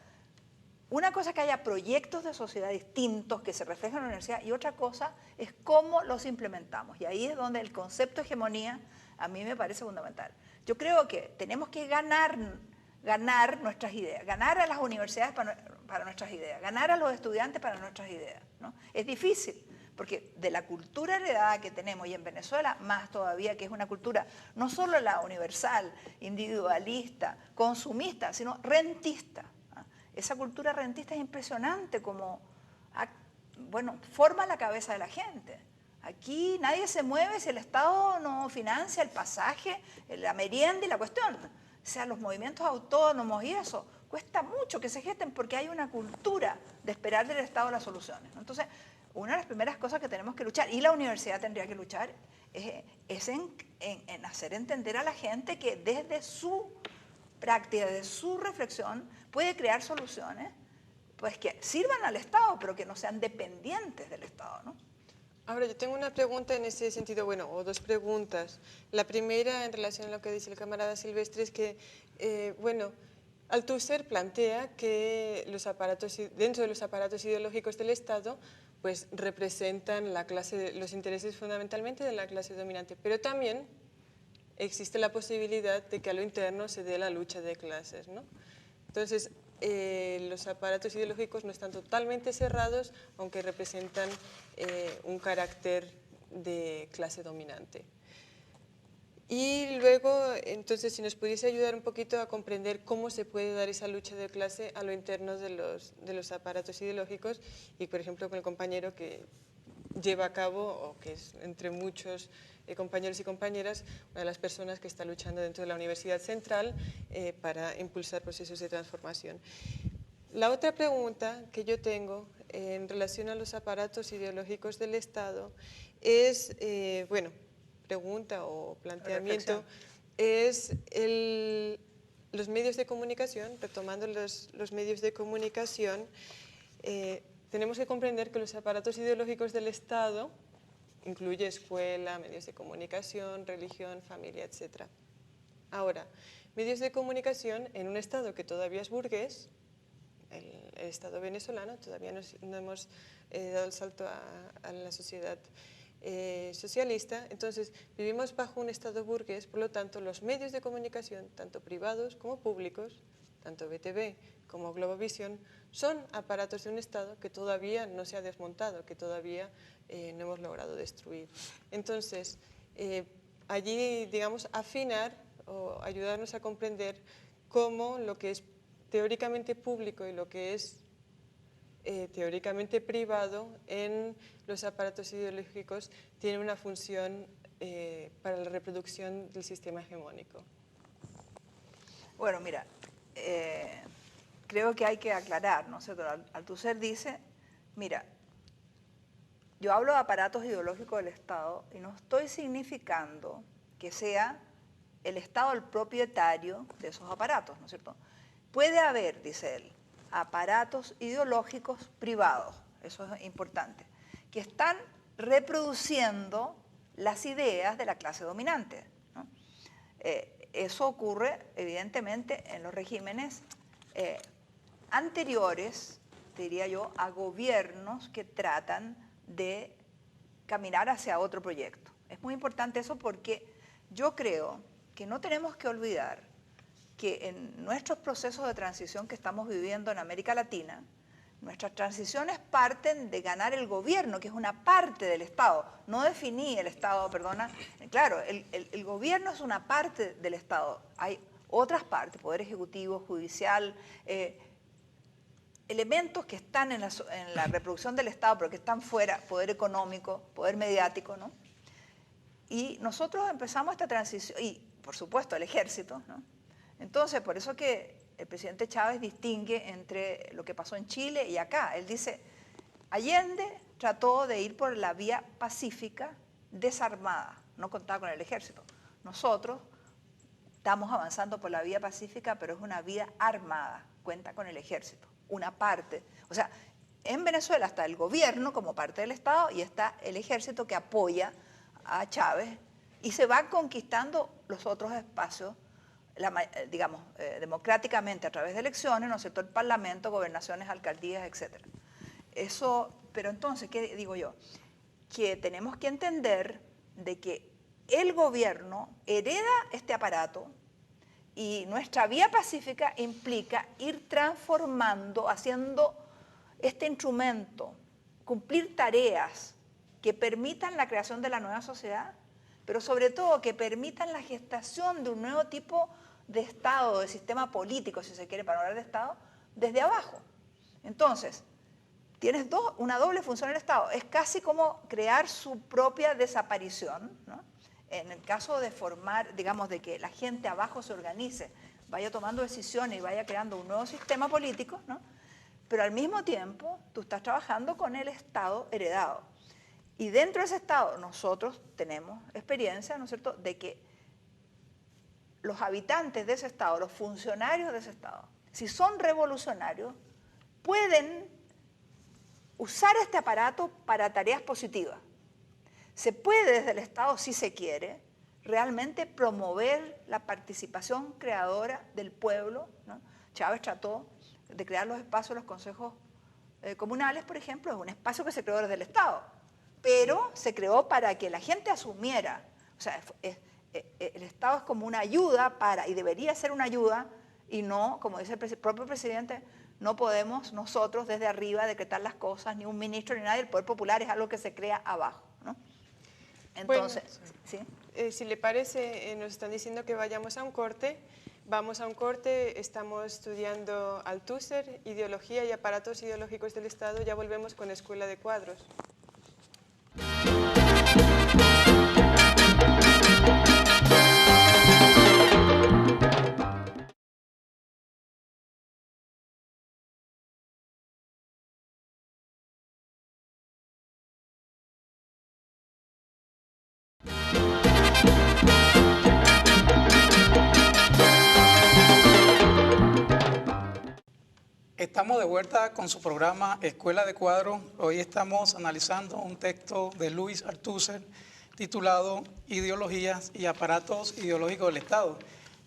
B: una cosa es que haya proyectos de sociedad distintos que se reflejan en la universidad y otra cosa es cómo los implementamos. Y ahí es donde el concepto de hegemonía a mí me parece fundamental. Yo creo que tenemos que ganar nuestras ideas, ganar a las universidades para nuestras ideas, ganar a los estudiantes para nuestras ideas, ¿no? Es difícil, Porque de la cultura heredada que tenemos, y en Venezuela más todavía, que es una cultura no solo la universal, individualista, consumista, sino rentista. Esa cultura rentista es impresionante como, bueno, forma la cabeza de la gente. Aquí nadie se mueve si el Estado no financia el pasaje, la merienda y la cuestión. O sea, los movimientos autónomos y eso, cuesta mucho que se gesten porque hay una cultura de esperar del Estado las soluciones. Entonces, una de las primeras cosas que tenemos que luchar, y la universidad tendría que luchar, es en hacer entender a la gente que desde su práctica, desde su reflexión, puede crear soluciones pues que sirvan al Estado, pero que no sean dependientes del Estado, ¿no?
C: Ahora, yo tengo una pregunta en ese sentido, bueno, o dos preguntas. La primera, en relación a lo que dice el camarada Silvestre, es que, bueno, Althusser plantea que los aparatos, dentro de los aparatos ideológicos del Estado, pues representan los intereses fundamentalmente de la clase dominante, pero también existe la posibilidad de que a lo interno se dé la lucha de clases, ¿no? Entonces, los aparatos ideológicos no están totalmente cerrados, aunque representan un carácter de clase dominante. Y luego, entonces, si nos pudiese ayudar un poquito a comprender cómo se puede dar esa lucha de clase a lo interno de los aparatos ideológicos, y por ejemplo con el compañero que lleva a cabo, o que es entre muchos compañeros y compañeras, una de las personas que está luchando dentro de la Universidad Central para impulsar procesos de transformación. La otra pregunta que yo tengo en relación a los aparatos ideológicos del Estado es, bueno, pregunta o planteamiento, es los medios de comunicación, retomando los medios de comunicación, tenemos que comprender que los aparatos ideológicos del Estado incluye escuela, medios de comunicación, religión, familia, etc. Ahora, medios de comunicación en un Estado que todavía es burgués, el Estado venezolano, todavía no hemos dado el salto a la sociedad socialista, entonces vivimos bajo un Estado burgués, por lo tanto los medios de comunicación, tanto privados como públicos, tanto BTV como Globovisión, son aparatos de un Estado que todavía no se ha desmontado, que todavía no hemos logrado destruir. Entonces, allí, digamos, afinar o ayudarnos a comprender cómo lo que es teóricamente público y lo que es teóricamente privado en los aparatos ideológicos tiene una función para la reproducción del sistema hegemónico.
B: Bueno, mira, creo que hay que aclarar, ¿no es cierto? Althusser dice, mira, yo hablo de aparatos ideológicos del Estado y no estoy significando que sea el Estado el propietario de esos aparatos, ¿no es cierto? Puede haber, dice él, aparatos ideológicos privados, eso es importante, que están reproduciendo las ideas de la clase dominante, ¿no? Eso ocurre, evidentemente, en los regímenes anteriores, diría yo, a gobiernos que tratan de caminar hacia otro proyecto. Es muy importante eso porque yo creo que no tenemos que olvidar que en nuestros procesos de transición que estamos viviendo en América Latina, nuestras transiciones parten de ganar el gobierno, que es una parte del Estado. No definí el Estado, perdona. Claro, el gobierno es una parte del Estado. Hay otras partes, poder ejecutivo, judicial, elementos que están en la reproducción del Estado, pero que están fuera, poder económico, poder mediático, ¿no? Y nosotros empezamos esta transición, y por supuesto el ejército, ¿no? Entonces, por eso que el presidente Chávez distingue entre lo que pasó en Chile y acá. Él dice, Allende trató de ir por la vía pacífica, desarmada, no contaba con el ejército. Nosotros estamos avanzando por la vía pacífica, pero es una vía armada, cuenta con el ejército, una parte. O sea, en Venezuela está el gobierno como parte del Estado y está el ejército que apoya a Chávez y se van conquistando los otros espacios, digamos, democráticamente a través de elecciones, ¿no es cierto?, el Parlamento, gobernaciones, alcaldías, etc. Eso, pero entonces, ¿qué digo yo? Que tenemos que entender de que el gobierno hereda este aparato y nuestra vía pacífica implica ir transformando, haciendo este instrumento, cumplir tareas que permitan la creación de la nueva sociedad, pero sobre todo que permitan la gestación de un nuevo tipo de Estado, de sistema político, si se quiere, para hablar de Estado, desde abajo. Entonces, tienes una doble función del Estado. Es casi como crear su propia desaparición, ¿no? En el caso de formar, digamos, de que la gente abajo se organice, vaya tomando decisiones y vaya creando un nuevo sistema político, ¿no? Pero al mismo tiempo tú estás trabajando con el Estado heredado. Y dentro de ese Estado nosotros tenemos experiencia, ¿no es cierto?, de que los habitantes de ese Estado, los funcionarios de ese Estado, si son revolucionarios, pueden usar este aparato para tareas positivas. Se puede desde el Estado, si se quiere, realmente promover la participación creadora del pueblo, ¿no? Chávez trató de crear los espacios de los consejos comunales, por ejemplo, es un espacio que se creó desde el Estado, pero se creó para que la gente asumiera. O sea, el Estado es como una ayuda para, y debería ser una ayuda, y no, como dice el propio presidente, no podemos nosotros desde arriba decretar las cosas, ni un ministro ni nadie, el poder popular es algo que se crea abajo, ¿no? Entonces,
C: bueno,
B: ¿sí?
C: Si le parece, nos están diciendo que vayamos a un corte. Vamos a un corte, estamos estudiando Althusser, ideología y aparatos ideológicos del Estado. Ya volvemos con Escuela de Cuadros.
A: Estamos de vuelta con su programa Escuela de Cuadros. Hoy estamos analizando un texto de Louis Althusser titulado Ideologías y aparatos ideológicos del Estado.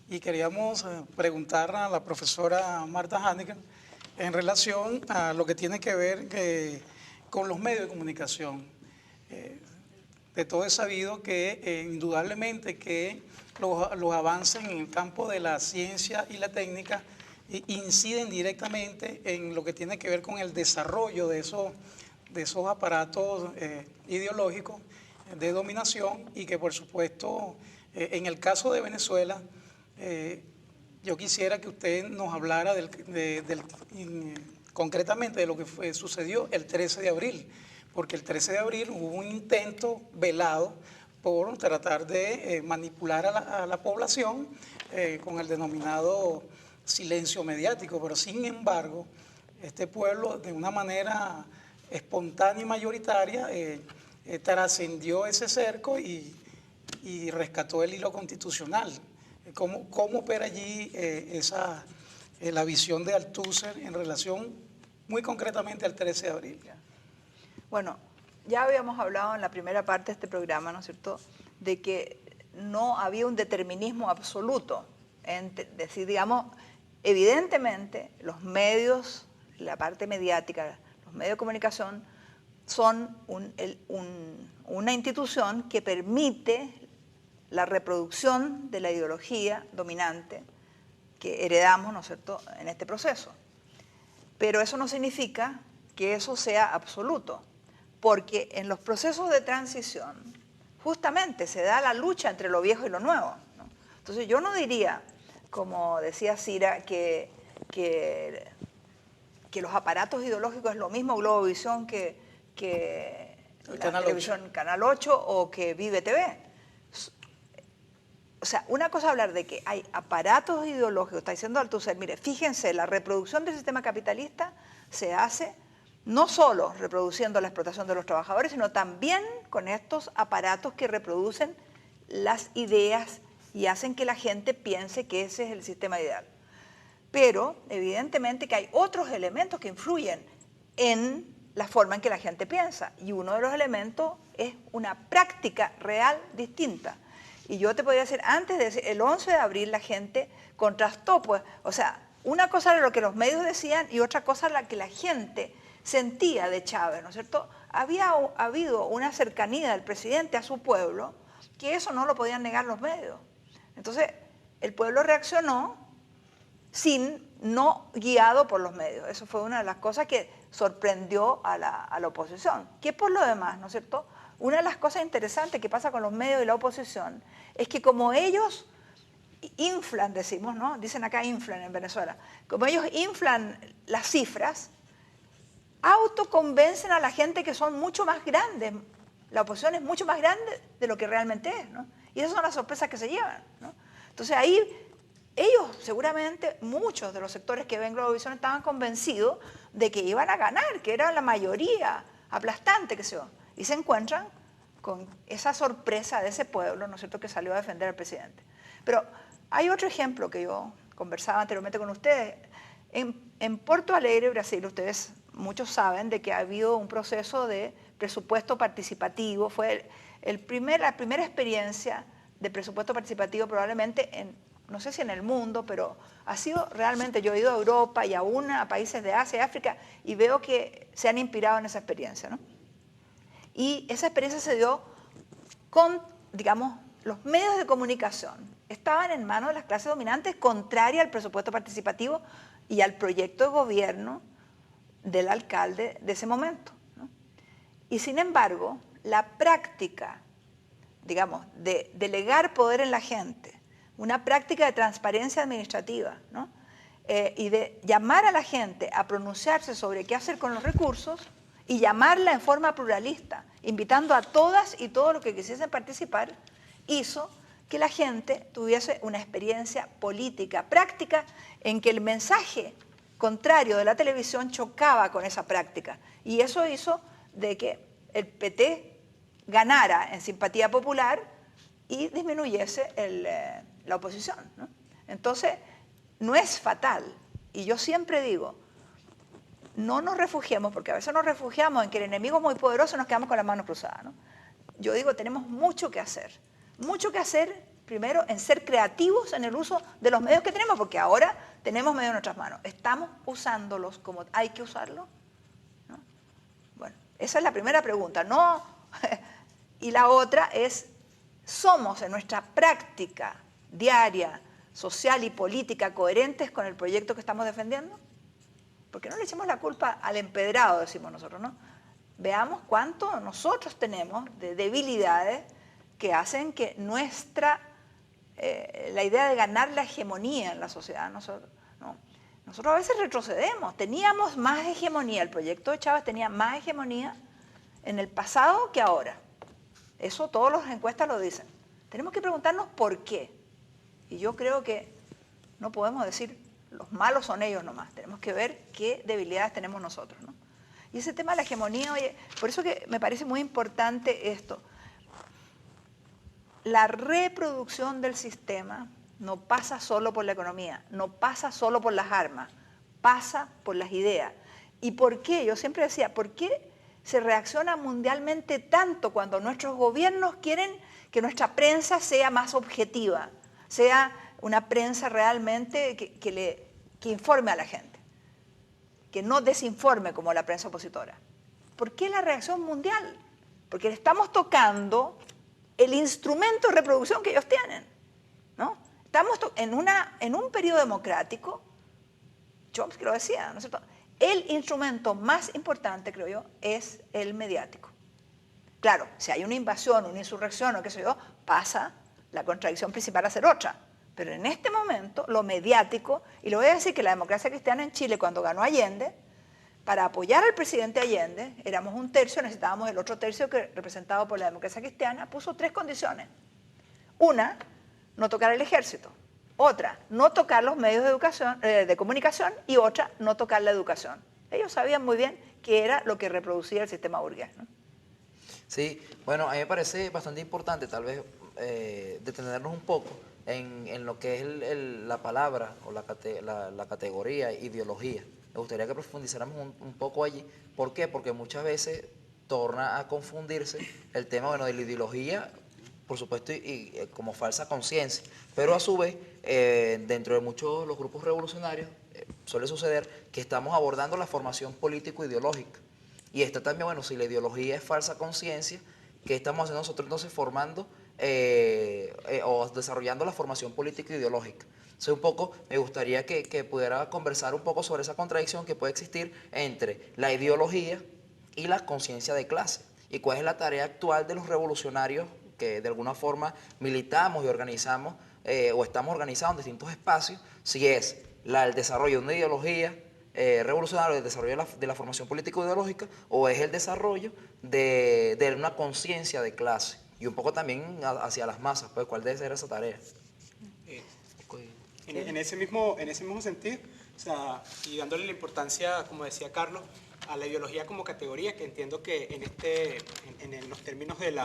A: Y queríamos preguntar a la profesora Marta Hannigan en relación a lo que tiene que ver con los medios de comunicación. De todo es sabido que indudablemente que los avances en el campo de la ciencia y la técnica inciden directamente en lo que tiene que ver con el desarrollo de esos aparatos ideológicos de dominación, y que por supuesto en el caso de Venezuela yo quisiera que usted nos hablara concretamente de lo que sucedió el 13 de abril, porque el 13 de abril hubo un intento velado por tratar de manipular a la población con el denominado silencio mediático, pero sin embargo este pueblo de una manera espontánea y mayoritaria trascendió ese cerco y rescató el hilo constitucional. ¿Cómo opera allí la visión de Althusser en relación muy concretamente al 13 de abril?
B: Bueno, ya habíamos hablado en la primera parte de este programa, ¿no es cierto?, de que no había un determinismo absoluto, es decir, digamos, evidentemente los medios, la parte mediática, los medios de comunicación son una institución que permite la reproducción de la ideología dominante que heredamos, ¿no es cierto?, en este proceso. Pero eso no significa que eso sea absoluto, porque en los procesos de transición justamente se da la lucha entre lo viejo y lo nuevo, ¿no? Entonces yo no diría, como decía Cira, que los aparatos ideológicos es lo mismo Globovisión que la televisión Canal 8 o que Vive TV. O sea, una cosa es hablar de que hay aparatos ideológicos, está diciendo Althusser, mire, fíjense, la reproducción del sistema capitalista se hace no solo reproduciendo la explotación de los trabajadores, sino también con estos aparatos que reproducen las ideas y hacen que la gente piense que ese es el sistema ideal. Pero evidentemente que hay otros elementos que influyen en la forma en que la gente piensa, y uno de los elementos es una práctica real distinta. Y yo te podría decir, antes de decir, el 11 de abril la gente contrastó, pues, o sea, una cosa era lo que los medios decían y otra cosa era la que la gente sentía de Chávez, ¿no es cierto? Había habido una cercanía del presidente a su pueblo que eso no lo podían negar los medios. Entonces, el pueblo reaccionó no guiado por los medios. Eso fue una de las cosas que sorprendió a la oposición. Que por lo demás, ¿no es cierto? Una de las cosas interesantes que pasa con los medios y la oposición es que como ellos inflan, decimos, ¿no? Dicen acá inflan en Venezuela. Como ellos inflan las cifras, autoconvencen a la gente que son mucho más grandes. La oposición es mucho más grande de lo que realmente es, ¿no? Y esas son las sorpresas que se llevan, ¿no? Entonces ahí ellos, seguramente, muchos de los sectores que ven Globovisión estaban convencidos de que iban a ganar, que era la mayoría aplastante, qué sé yo. Y se encuentran con esa sorpresa de ese pueblo, ¿no es cierto?, que salió a defender al presidente. Pero hay otro ejemplo que yo conversaba anteriormente con ustedes. En Porto Alegre, Brasil, ustedes muchos saben de que ha habido un proceso de presupuesto participativo. Fue la primera experiencia de presupuesto participativo probablemente no sé si en el mundo, pero ha sido realmente, yo he ido a Europa y aún a países de Asia y África y veo que se han inspirado en esa experiencia, ¿no? Y esa experiencia se dio con, digamos, los medios de comunicación estaban en manos de las clases dominantes, contraria al presupuesto participativo y al proyecto de gobierno del alcalde de ese momento, ¿no? Y sin embargo, la práctica, digamos, de delegar poder en la gente, una práctica de transparencia administrativa, ¿no? Y de llamar a la gente a pronunciarse sobre qué hacer con los recursos y llamarla en forma pluralista, invitando a todas y todos los que quisiesen participar, hizo que la gente tuviese una experiencia política práctica en que el mensaje contrario de la televisión chocaba con esa práctica. Y eso hizo de que el PT ganara en simpatía popular y disminuyese la oposición, ¿no? Entonces, no es fatal. Y yo siempre digo, no nos refugiemos, porque a veces nos refugiamos en que el enemigo es muy poderoso y nos quedamos con las manos cruzadas, ¿no? Yo digo, tenemos mucho que hacer. Mucho que hacer, primero, en ser creativos en el uso de los medios que tenemos, porque ahora tenemos medios en nuestras manos. ¿Estamos usándolos como hay que usarlos? ¿No? Bueno, esa es la primera pregunta, ¿no? Y la otra es, ¿somos en nuestra práctica diaria, social y política coherentes con el proyecto que estamos defendiendo? Porque no le echemos la culpa al empedrado, decimos nosotros, ¿no? Veamos cuánto nosotros tenemos de debilidades que hacen que la idea de ganar la hegemonía en la sociedad, nosotros a veces retrocedemos. Teníamos más hegemonía, el proyecto de Chávez tenía más hegemonía en el pasado que ahora. Eso todas las encuestas lo dicen. Tenemos que preguntarnos por qué. Y yo creo que no podemos decir los malos son ellos nomás. Tenemos que ver qué debilidades tenemos nosotros, ¿no? Y ese tema de la hegemonía, oye, por eso que me parece muy importante esto. La reproducción del sistema no pasa solo por la economía, no pasa solo por las armas, pasa por las ideas. ¿Y por qué? Yo siempre decía, ¿por qué se reacciona mundialmente tanto cuando nuestros gobiernos quieren que nuestra prensa sea más objetiva, sea una prensa realmente que informe a la gente, que no desinforme como la prensa opositora? ¿Por qué la reacción mundial? Porque le estamos tocando el instrumento de reproducción que ellos tienen, ¿no? Estamos en un periodo democrático, Chomsky lo decía, ¿no es cierto? El instrumento más importante, creo yo, es el mediático. Claro, si hay una invasión, una insurrección o qué sé yo, pasa la contradicción principal a ser otra. Pero en este momento, lo mediático, y le voy a decir que la democracia cristiana en Chile, cuando ganó Allende, para apoyar al presidente Allende, éramos un tercio, necesitábamos el otro tercio que, representado por la democracia cristiana, puso 3 condiciones. Una, no tocar el ejército. Otra, no tocar los medios de comunicación. Y otra, no tocar la educación. Ellos sabían muy bien qué era lo que reproducía el sistema burgués, ¿no?
E: Sí, bueno, a mí me parece bastante importante tal vez detenernos un poco en lo que es la palabra o la categoría ideología. Me gustaría que profundizáramos un poco allí. ¿Por qué? Porque muchas veces torna a confundirse el tema, bueno, de la ideología, por supuesto, y como falsa conciencia. Pero a su vez, dentro de muchos los grupos revolucionarios, suele suceder que estamos abordando la formación político-ideológica. Y está también, bueno, si la ideología es falsa conciencia, ¿qué estamos haciendo nosotros entonces formando o desarrollando la formación política e ideológica. Entonces, un poco me gustaría que pudiera conversar un poco sobre esa contradicción que puede existir entre la ideología y la conciencia de clase, y cuál es la tarea actual de los revolucionarios que de alguna forma militamos y organizamos o estamos organizados en distintos espacios, si es el desarrollo de una ideología revolucionaria, el desarrollo de la formación político-ideológica, o es el desarrollo de una conciencia de clase, y un poco también hacia las masas, pues cuál debe ser esa tarea.
D: En ese mismo sentido, o sea, y dándole la importancia, como decía Carlos, a la ideología como categoría, que entiendo que en los términos del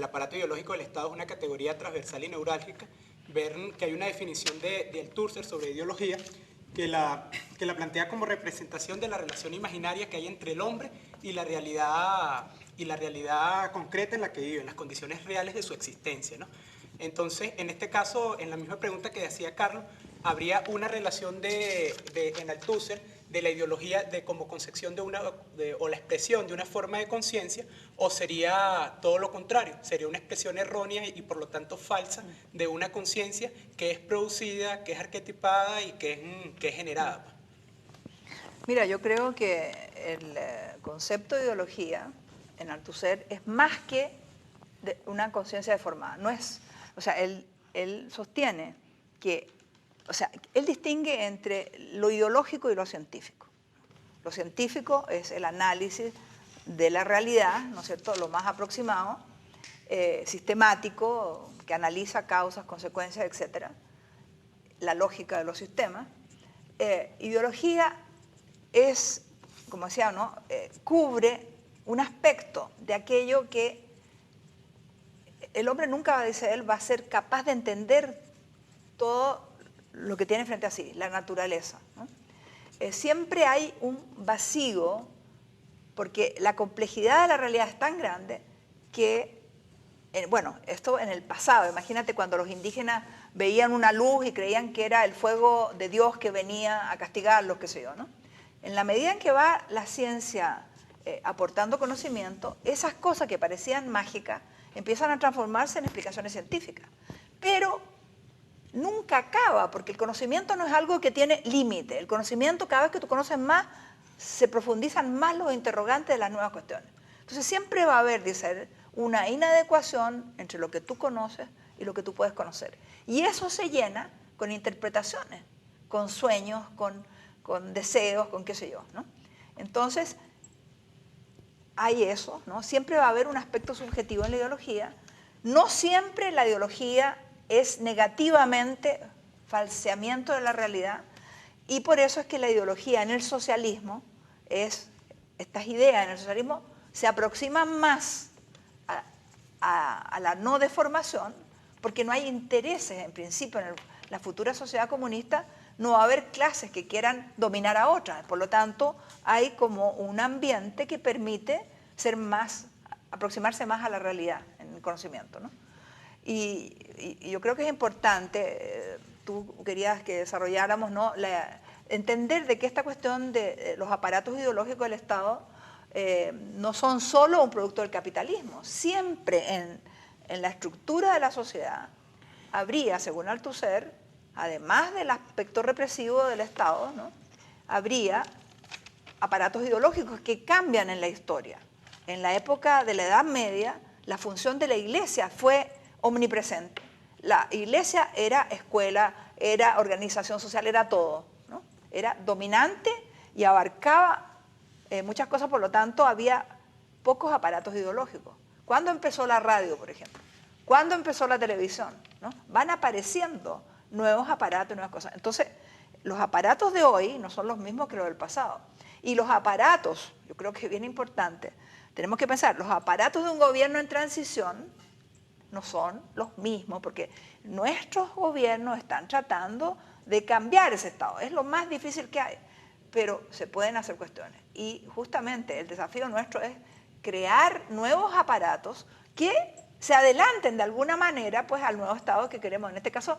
D: aparato ideológico del Estado es una categoría transversal y neurálgica, ver que hay una definición de Althusser sobre ideología que la plantea como representación de la relación imaginaria que hay entre el hombre y la realidad concreta en la que vive, en las condiciones reales de su existencia, ¿no? Entonces, en este caso, en la misma pregunta que decía Carlos, habría una relación en Althusser de la ideología como concepción o la expresión de una forma de conciencia, o sería todo lo contrario, sería una expresión errónea y por lo tanto falsa de una conciencia que es producida, que es arquetipada y que es generada.
B: Mira, yo creo que el concepto de ideología en Althusser es más que una conciencia deformada. No es, o sea, él sostiene que, o sea, él distingue entre lo ideológico y lo científico. Lo científico es el análisis de la realidad, ¿no es cierto?, lo más aproximado, sistemático, que analiza causas, consecuencias, etcétera, la lógica de los sistemas. Ideología es, como decía, ¿no?, cubre un aspecto de aquello que el hombre nunca, dice él, va a ser capaz de entender todo lo que tiene frente a sí, la naturaleza, ¿no? Siempre hay un vacío, porque la complejidad de la realidad es tan grande que, bueno, esto en el pasado, imagínate cuando los indígenas veían una luz y creían que era el fuego de Dios que venía a castigarlos, qué sé yo, ¿no? En la medida en que va la ciencia aportando conocimiento, esas cosas que parecían mágicas empiezan a transformarse en explicaciones científicas. Pero nunca acaba, porque el conocimiento no es algo que tiene límite. El conocimiento, cada vez que tú conoces más, se profundizan más los interrogantes de las nuevas cuestiones. Entonces siempre va a haber, dice él, una inadecuación entre lo que tú conoces y lo que tú puedes conocer. Y eso se llena con interpretaciones, con sueños, con deseos, con qué sé yo, ¿no? Entonces, hay eso, ¿no? Siempre va a haber un aspecto subjetivo en la ideología. No siempre la ideología es negativamente falseamiento de la realidad, y por eso es que la ideología en el socialismo, estas ideas en el socialismo se aproximan más a la no deformación, porque no hay intereses, en principio, en la futura sociedad comunista no va a haber clases que quieran dominar a otras, por lo tanto hay como un ambiente que permite aproximarse más a la realidad en el conocimiento, ¿no? Y yo creo que es importante, tú querías que desarrolláramos, ¿no?, entender de que esta cuestión de los aparatos ideológicos del Estado no son solo un producto del capitalismo. Siempre en la estructura de la sociedad habría, según Althusser, además del aspecto represivo del Estado, ¿no?, habría aparatos ideológicos que cambian en la historia. En la época de la Edad Media, la función de la Iglesia fue omnipresente. La Iglesia era escuela, era organización social, era todo, ¿no? Era dominante y abarcaba muchas cosas, por lo tanto había pocos aparatos ideológicos. ¿Cuándo empezó la radio, por ejemplo? ¿Cuándo empezó la televisión? ¿No? Van apareciendo nuevos aparatos, nuevas cosas. Entonces, los aparatos de hoy no son los mismos que los del pasado. Y los aparatos, yo creo que es bien importante, tenemos que pensar, los aparatos de un gobierno en transición no son los mismos, porque nuestros gobiernos están tratando de cambiar ese estado. Es lo más difícil que hay, pero se pueden hacer cuestiones. Y justamente el desafío nuestro es crear nuevos aparatos que se adelanten de alguna manera pues al nuevo estado que queremos. En este caso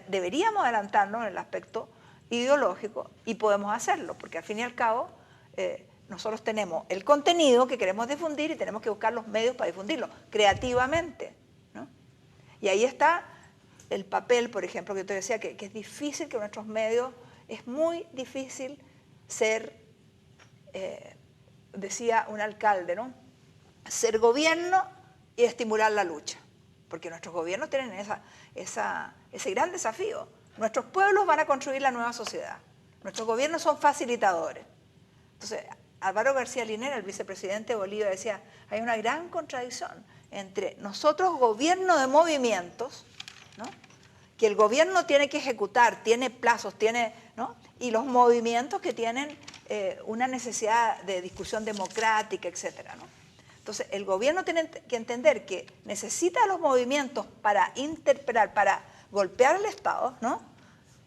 B: deberíamos adelantarnos en el aspecto ideológico, y podemos hacerlo, porque al fin y al cabo nosotros tenemos el contenido que queremos difundir y tenemos que buscar los medios para difundirlo creativamente, ¿no? Y ahí está el papel, por ejemplo, que yo te decía, que es difícil que nuestros medios, es muy difícil ser, decía un alcalde, ¿no? Ser gobierno y estimular la lucha, porque nuestros gobiernos tienen ese gran desafío. Nuestros pueblos van a construir la nueva sociedad, nuestros gobiernos son facilitadores. Entonces, Álvaro García Linera, el vicepresidente de Bolivia, decía, hay una gran contradicción entre nosotros, gobierno de movimientos, ¿no? Que el gobierno tiene que ejecutar, tiene plazos, ¿no? Y los movimientos que tienen una necesidad de discusión democrática, etcétera, ¿no? Entonces, el gobierno tiene que entender que necesita los movimientos para interpelar, para golpear al Estado, ¿no?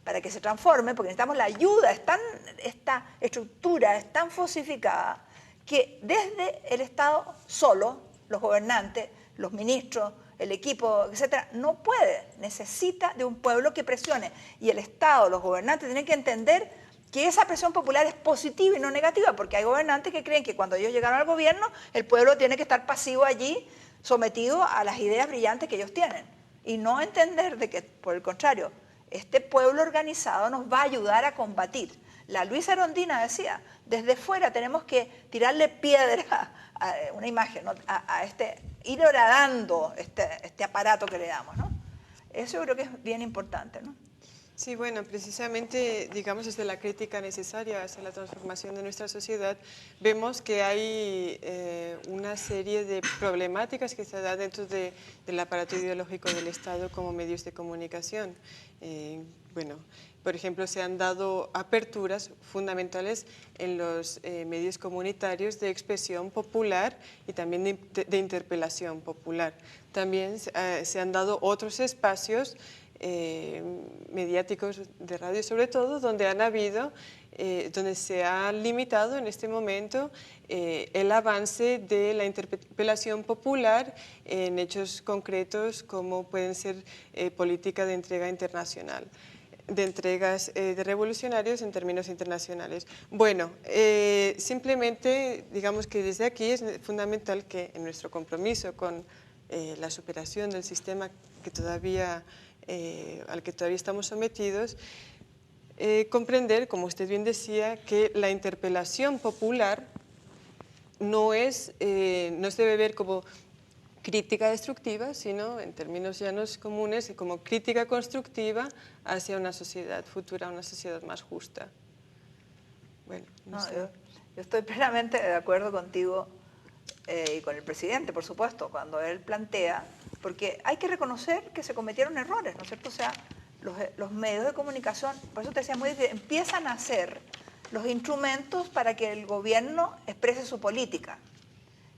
B: Para que se transforme, porque necesitamos la ayuda. Esta estructura es tan fosificada que desde el Estado solo, los gobernantes, los ministros, el equipo, etcétera, no puede. Necesita de un pueblo que presione. Y el Estado, los gobernantes tienen que entender que esa presión popular es positiva y no negativa, porque hay gobernantes que creen que cuando ellos llegaron al gobierno, el pueblo tiene que estar pasivo allí, sometido a las ideas brillantes que ellos tienen. Y no entender de que, por el contrario, este pueblo organizado nos va a ayudar a combatir. La Luisa Arondina decía, desde fuera tenemos que tirarle piedra a una imagen, ¿no? Ir horadando este aparato que le damos, ¿no? Eso yo creo que es bien importante, ¿no?
C: Sí, bueno, precisamente, digamos, desde la crítica necesaria hacia la transformación de nuestra sociedad, vemos que hay una serie de problemáticas que se dan dentro del aparato ideológico del Estado como medios de comunicación. Bueno, por ejemplo, se han dado aperturas fundamentales en los medios comunitarios de expresión popular y también de interpelación popular. También se han dado otros espacios mediáticos de radio sobre todo, donde donde se ha limitado en este momento el avance de la interpelación popular en hechos concretos como pueden ser política de entrega internacional, de entregas de revolucionarios en términos internacionales. Bueno, simplemente digamos que desde aquí es fundamental que en nuestro compromiso con la superación del sistema que todavía al que todavía estamos sometidos, comprender, como usted bien decía, que la interpelación popular no se debe ver como crítica destructiva, sino en términos llanos comunes, como crítica constructiva hacia una sociedad futura, una sociedad más justa. Bueno, no sé.
B: Yo estoy plenamente de acuerdo contigo y con el presidente, por supuesto, cuando él plantea, porque hay que reconocer que se cometieron errores, ¿no es cierto? O sea, los medios de comunicación, por eso te decía muy difícil, empiezan a ser los instrumentos para que el gobierno exprese su política.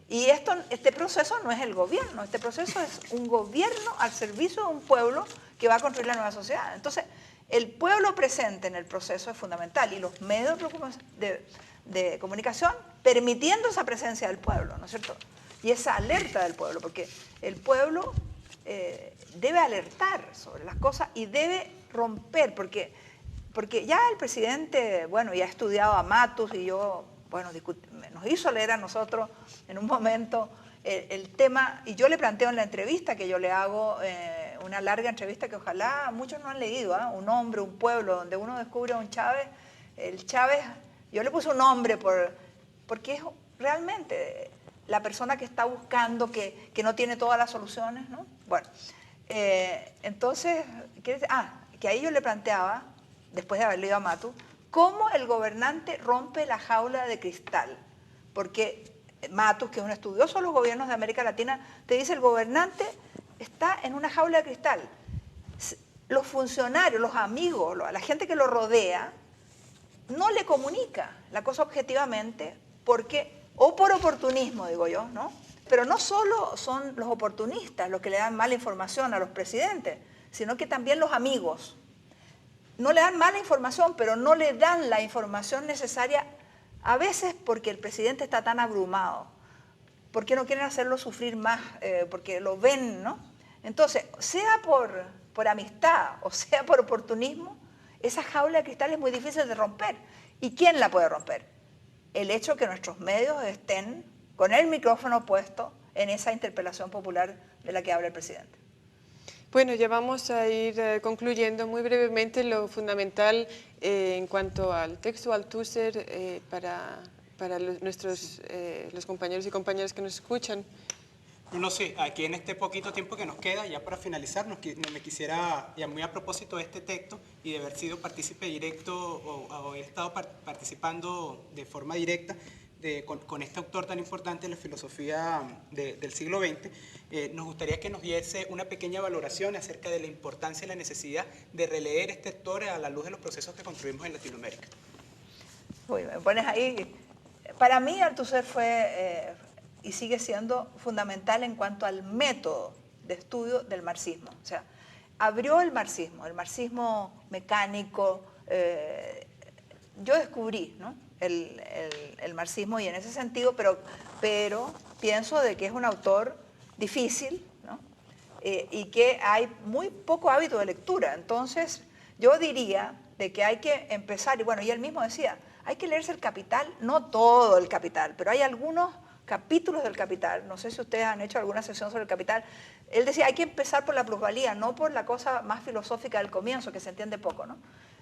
B: Y este proceso no es el gobierno, este proceso es un gobierno al servicio de un pueblo que va a construir la nueva sociedad. Entonces, el pueblo presente en el proceso es fundamental y los medios de comunicación permitiendo esa presencia del pueblo, ¿no es cierto? Y esa alerta del pueblo, porque el pueblo debe alertar sobre las cosas y debe romper, porque ya el presidente, bueno, ya ha estudiado a Matus y yo, bueno, nos hizo leer a nosotros en un momento el tema, y yo le planteo en la entrevista que yo le hago, una larga entrevista que ojalá muchos no han leído, un hombre, un pueblo, donde uno descubre a un Chávez, el Chávez, yo le puse un nombre porque es realmente la persona que está buscando, que no tiene todas las soluciones, ¿no? Bueno, entonces, que ahí yo le planteaba, después de haber leído a Matus, cómo el gobernante rompe la jaula de cristal. Porque Matus, que es un estudioso de los gobiernos de América Latina, te dice el gobernante está en una jaula de cristal. Los funcionarios, los amigos, la gente que lo rodea, no le comunica la cosa objetivamente o por oportunismo, digo yo, ¿no? Pero no solo son los oportunistas los que le dan mala información a los presidentes, sino que también los amigos. No le dan mala información, pero no le dan la información necesaria, a veces porque el presidente está tan abrumado, porque no quieren hacerlo sufrir más, porque lo ven, ¿no? Entonces, sea por amistad o sea por oportunismo, esa jaula de cristal es muy difícil de romper. ¿Y quién la puede romper? El hecho que nuestros medios estén con el micrófono puesto en esa interpelación popular de la que habla el presidente.
C: Bueno, ya vamos a ir concluyendo muy brevemente lo fundamental en cuanto al texto Althusser para los compañeros y compañeras que nos escuchan.
D: No sé, aquí en este poquito tiempo que nos queda, ya para finalizar, me quisiera, ya muy a propósito de este texto y de haber sido partícipe directo o haber estado participando de forma directa con este autor tan importante de la filosofía del siglo XX, nos gustaría que nos diese una pequeña valoración acerca de la importancia y la necesidad de releer este autor a la luz de los procesos que construimos en Latinoamérica.
B: Uy, me pones ahí. Para mí Althusser fue y sigue siendo fundamental en cuanto al método de estudio del marxismo. O sea, abrió el marxismo mecánico. Yo descubrí, ¿no?, el marxismo, y en ese sentido, pero pienso de que es un autor difícil, ¿no?, y que hay muy poco hábito de lectura. Entonces, yo diría de que hay que empezar, y bueno, y él mismo decía, hay que leerse el Capital, no todo el Capital, pero hay algunos capítulos del Capital, no sé si ustedes han hecho alguna sesión sobre el Capital. Él decía, hay que empezar por la plusvalía, no por la cosa más filosófica del comienzo, que se entiende poco, ¿no?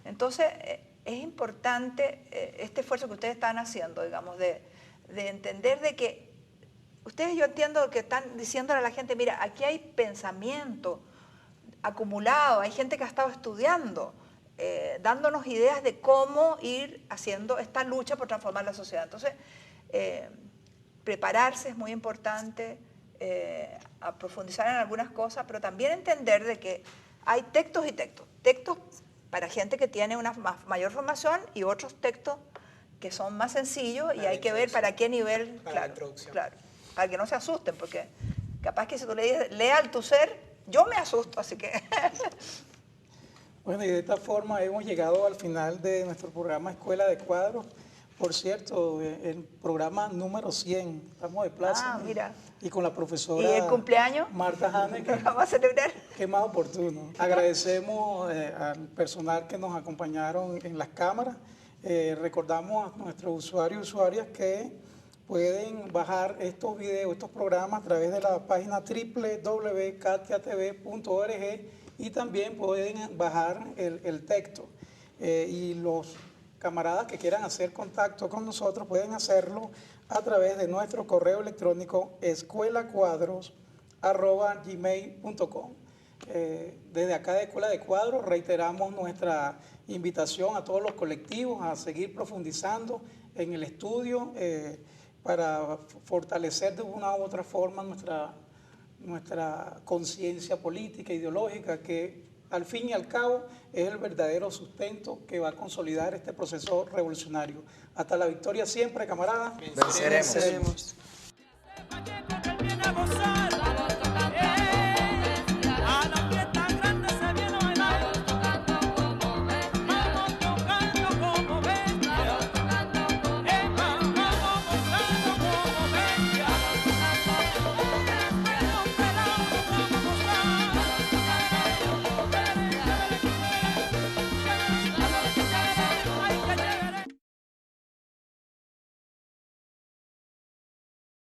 B: Entonces, es importante este esfuerzo que ustedes están haciendo, digamos, de entender de que ustedes, yo entiendo que están diciéndole a la gente, mira, aquí hay pensamiento acumulado, hay gente que ha estado estudiando, dándonos ideas de cómo ir haciendo esta lucha por transformar la sociedad. Entonces, prepararse es muy importante, a profundizar en algunas cosas, pero también entender de que hay textos y textos. Textos para gente que tiene una mayor formación y otros textos que son más sencillos, y hay que ver para qué nivel, claro, para que no se asusten, porque capaz que si tú le dices, lea Althusser, yo me asusto, así que...
A: Bueno, y de esta forma hemos llegado al final de nuestro programa Escuela de Cuadros. Por cierto, el programa número 100, estamos de plaza.
B: Ah, mira.
A: Y con la profesora...
B: ¿Y el cumpleaños?
A: Marta Hane.
B: Vamos a celebrar.
A: Qué más oportuno. Agradecemos al personal que nos acompañaron en las cámaras. Recordamos a nuestros usuarios y usuarias que pueden bajar estos videos, estos programas a través de la página www.katiatv.org, y también pueden bajar el texto. Y los camaradas que quieran hacer contacto con nosotros pueden hacerlo a través de nuestro correo electrónico escuelacuadros@gmail.com. Desde acá de Escuela de Cuadros reiteramos nuestra invitación a todos los colectivos a seguir profundizando en el estudio para fortalecer de una u otra forma nuestra conciencia política, ideológica, que al fin y al cabo es el verdadero sustento que va a consolidar este proceso revolucionario. Hasta la victoria siempre, camaradas.
E: Venceremos.